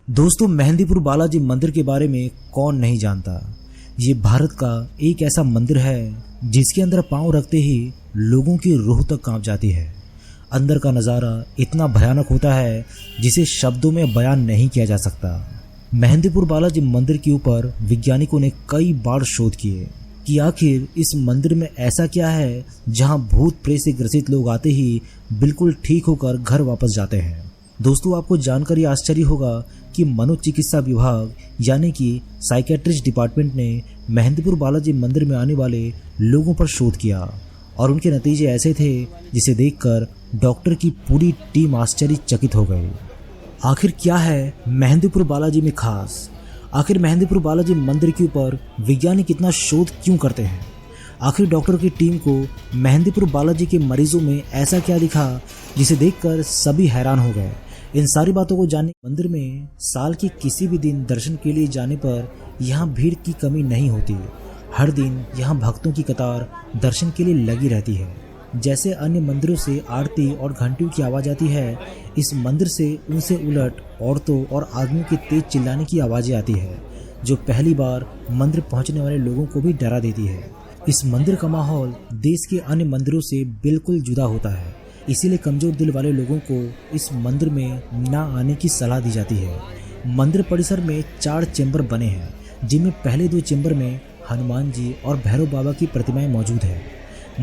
दोस्तों, मेहंदीपुर बालाजी मंदिर के बारे में कौन नहीं जानता। ये भारत का एक ऐसा मंदिर है जिसके अंदर पांव रखते ही लोगों की रूह तक कांप जाती है। अंदर का नज़ारा इतना भयानक होता है जिसे शब्दों में बयान नहीं किया जा सकता। मेहंदीपुर बालाजी मंदिर के ऊपर वैज्ञानिकों ने कई बार शोध किए कि आखिर इस मंदिर में ऐसा क्या है जहां भूत प्रेत से ग्रसित लोग आते ही बिल्कुल ठीक होकर घर वापस जाते हैं। दोस्तों, आपको जानकर ये आश्चर्य होगा कि मनोचिकित्सा विभाग यानी कि साइकेट्रिस्ट डिपार्टमेंट ने मेहंदीपुर बालाजी मंदिर में आने वाले लोगों पर शोध किया और उनके नतीजे ऐसे थे जिसे देखकर डॉक्टर की पूरी टीम आश्चर्यचकित हो गई। आखिर क्या है मेहंदीपुर बालाजी में खास? आखिर मेहंदीपुर बालाजी मंदिर के ऊपर वैज्ञानिक इतना शोध क्यों करते हैं? आखिर डॉक्टर की टीम को मेहंदीपुर बालाजी के मरीजों में ऐसा क्या दिखा जिसे देखकर सभी हैरान हो गए। इन सारी बातों को जानने मंदिर में साल के किसी भी दिन दर्शन के लिए जाने पर यहाँ भीड़ की कमी नहीं होती। हर दिन यहाँ भक्तों की कतार दर्शन के लिए लगी रहती है। जैसे अन्य मंदिरों से आरती और घंटियों की आवाज़ आती है, इस मंदिर से उनसे उलट औरतों और आदमियों की तेज चिल्लाने की आवाज़ें आती है जो पहली बार मंदिर पहुँचने वाले लोगों को भी डरा देती है। इस मंदिर का माहौल देश के अन्य मंदिरों से बिल्कुल जुदा होता है, इसीलिए कमजोर दिल वाले लोगों को इस मंदिर में ना आने की सलाह दी जाती है। मंदिर परिसर में 4 चेंबर बने हैं, जिनमें पहले 2 चेंबर में हनुमान जी और भैरव बाबा की प्रतिमाएं मौजूद है।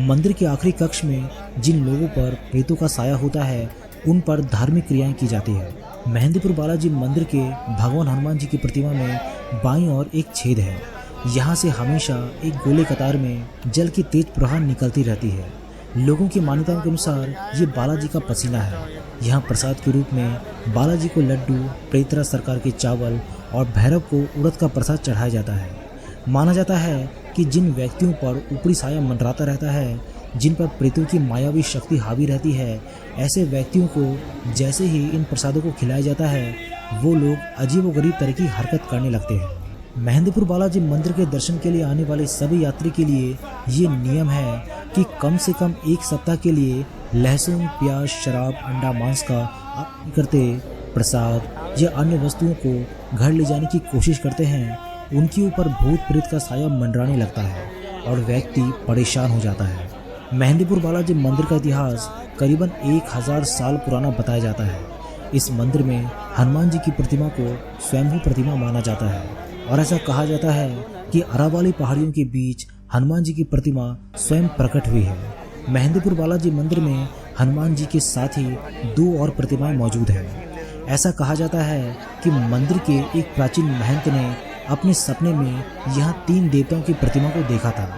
मंदिर के आखिरी कक्ष में जिन लोगों पर प्रेतों का साया होता है उन पर धार्मिक क्रियाएं की जाती है। मेहंदीपुर बालाजी मंदिर के भगवान हनुमान जी की प्रतिमा में बाईं ओर एक छेद है। यहाँ से हमेशा एक गोले कतार में जल की तेज प्रवाह निकलती रहती है। लोगों की मान्यताओं के अनुसार ये बालाजी का पसीना है। यहाँ प्रसाद के रूप में बालाजी को लड्डू, प्रेतराज सरकार के चावल और भैरव को उड़द का प्रसाद चढ़ाया जाता है। माना जाता है कि जिन व्यक्तियों पर ऊपरी साया मंडराता रहता है, जिन पर प्रेतों की मायावी शक्ति हावी रहती है, ऐसे व्यक्तियों को जैसे ही इन प्रसादों को खिलाया जाता है वो लोग अजीबोगरीब तरह की हरकत करने लगते हैं। मेहंदीपुर बालाजी मंदिर के दर्शन के लिए आने वाले सभी यात्री के लिए ये नियम है कि कम से कम 1 सप्ताह के लिए लहसुन, प्याज, शराब, अंडा, मांस का सेवन करते, प्रसाद या अन्य वस्तुओं को घर ले जाने की कोशिश करते हैं, उनके ऊपर भूत प्रेत का साया मंडराने लगता है और व्यक्ति परेशान हो जाता है। मेहंदीपुर बालाजी मंदिर का इतिहास करीबन 1000 साल पुराना बताया जाता है। इस मंदिर में हनुमान जी की प्रतिमा को स्वयंभू प्रतिमा माना जाता है और ऐसा कहा जाता है कि अरावली पहाड़ियों के बीच हनुमान जी की प्रतिमा स्वयं प्रकट हुई है। मेहंदीपुर बालाजी मंदिर में हनुमान जी के साथ ही 2 और प्रतिमाएं मौजूद हैं। ऐसा कहा जाता है कि मंदिर के एक प्राचीन महंत ने अपने सपने में यहाँ 3 देवताओं की प्रतिमा को देखा था,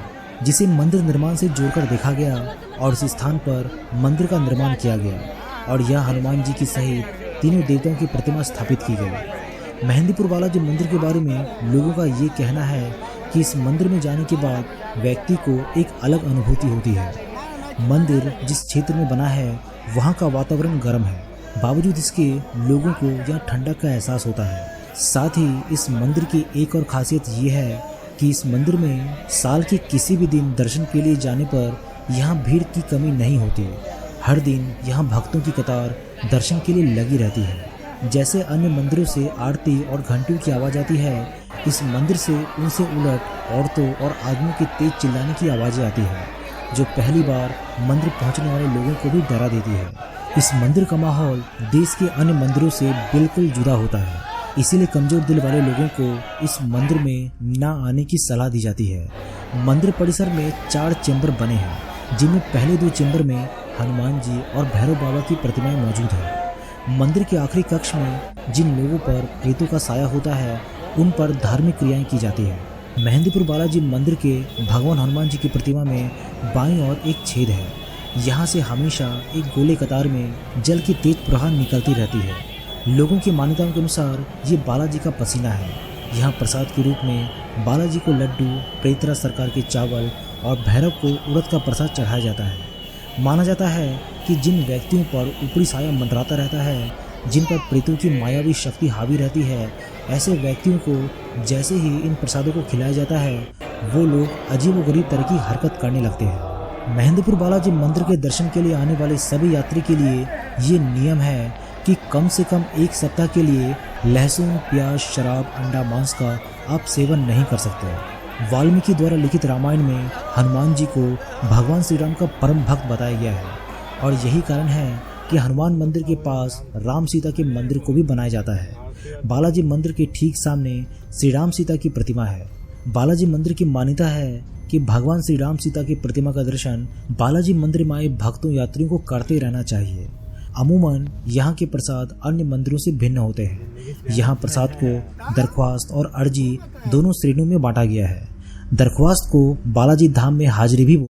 जिसे मंदिर निर्माण से जोड़कर देखा गया और उस स्थान पर मंदिर का निर्माण किया गया और यह हनुमान जी की सहित तीनों देवताओं की प्रतिमा स्थापित की गई। मेहंदीपुर बालाजी मंदिर के बारे में लोगों का ये कहना है कि इस मंदिर में जाने के बाद व्यक्ति को एक अलग अनुभूति होती है। मंदिर जिस क्षेत्र में बना है वहाँ का वातावरण गर्म है, बावजूद इसके लोगों को यहाँ ठंडक का एहसास होता है। साथ ही इस मंदिर की एक और खासियत ये है कि इस मंदिर में साल के किसी भी दिन दर्शन के लिए जाने पर यहाँ भीड़ की कमी नहीं होती। हर दिन यहाँ भक्तों की कतार दर्शन के लिए लगी रहती है। जैसे अन्य मंदिरों से आरती और घंटियों की आवाज़ आती है, इस मंदिर से उनसे उलट औरतों और आदमियों की तेज चिल्लाने की आवाज़ें आती है जो पहली बार मंदिर पहुंचने वाले लोगों को भी डरा देती है। इस मंदिर का माहौल देश के अन्य मंदिरों से बिल्कुल जुदा होता है, इसीलिए कमजोर दिल वाले लोगों को इस मंदिर में ना आने की सलाह दी जाती है। मंदिर परिसर में 4 चेंबर बने हैं, जिनमें पहले 2 चेंबर में हनुमान जी और भैरव बाबा की प्रतिमाएं मौजूद है। मंदिर के आखिरी कक्ष में जिन लोगों पर प्रेतों का साया होता है उन पर धार्मिक क्रियाएं की जाती है। मेहंदीपुर बालाजी मंदिर के भगवान हनुमान जी की प्रतिमा में बाईं ओर एक छेद है। यहाँ से हमेशा एक गोले कतार में जल की तेज प्रवाह निकलती रहती है। लोगों की मान्यताओं के अनुसार ये बालाजी का पसीना है। यहाँ प्रसाद के रूप में बालाजी को लड्डू, प्रेतराज सरकार के चावल और भैरव को उड़द का प्रसाद चढ़ाया जाता है। माना जाता है कि जिन व्यक्तियों पर ऊपरी साया मंडराता रहता है, जिन पर प्रेतों की मायावी शक्ति हावी रहती है, ऐसे व्यक्तियों को जैसे ही इन प्रसादों को खिलाया जाता है वो लोग अजीबोगरीब तरह की हरकत करने लगते हैं। मेहंदीपुर बालाजी मंदिर के दर्शन के लिए आने वाले सभी यात्री के लिए ये नियम है कि कम से कम 1 सप्ताह के लिए लहसुन, प्याज, शराब, अंडा, मांस का आप सेवन नहीं कर सकते। वाल्मीकि द्वारा लिखित रामायण में हनुमान जी को भगवान श्री राम का परम भक्त बताया गया है और यही कारण है कि हनुमान मंदिर के पास राम सीता के मंदिर को भी बनाया जाता है। बालाजी मंदिर के ठीक सामने श्री राम सीता की प्रतिमा है। बालाजी मंदिर की मान्यता है कि भगवान श्री राम सीता की प्रतिमा का दर्शन बालाजी मंदिर में आए भक्तों यात्रियों को करते रहना चाहिए। अमूमन यहाँ के प्रसाद अन्य मंदिरों से भिन्न होते हैं। यहाँ प्रसाद को दरख्वास्त और अर्जी दोनों श्रेणियों में बांटा गया है। दरख्वास्त को बालाजी धाम में हाजिरी भी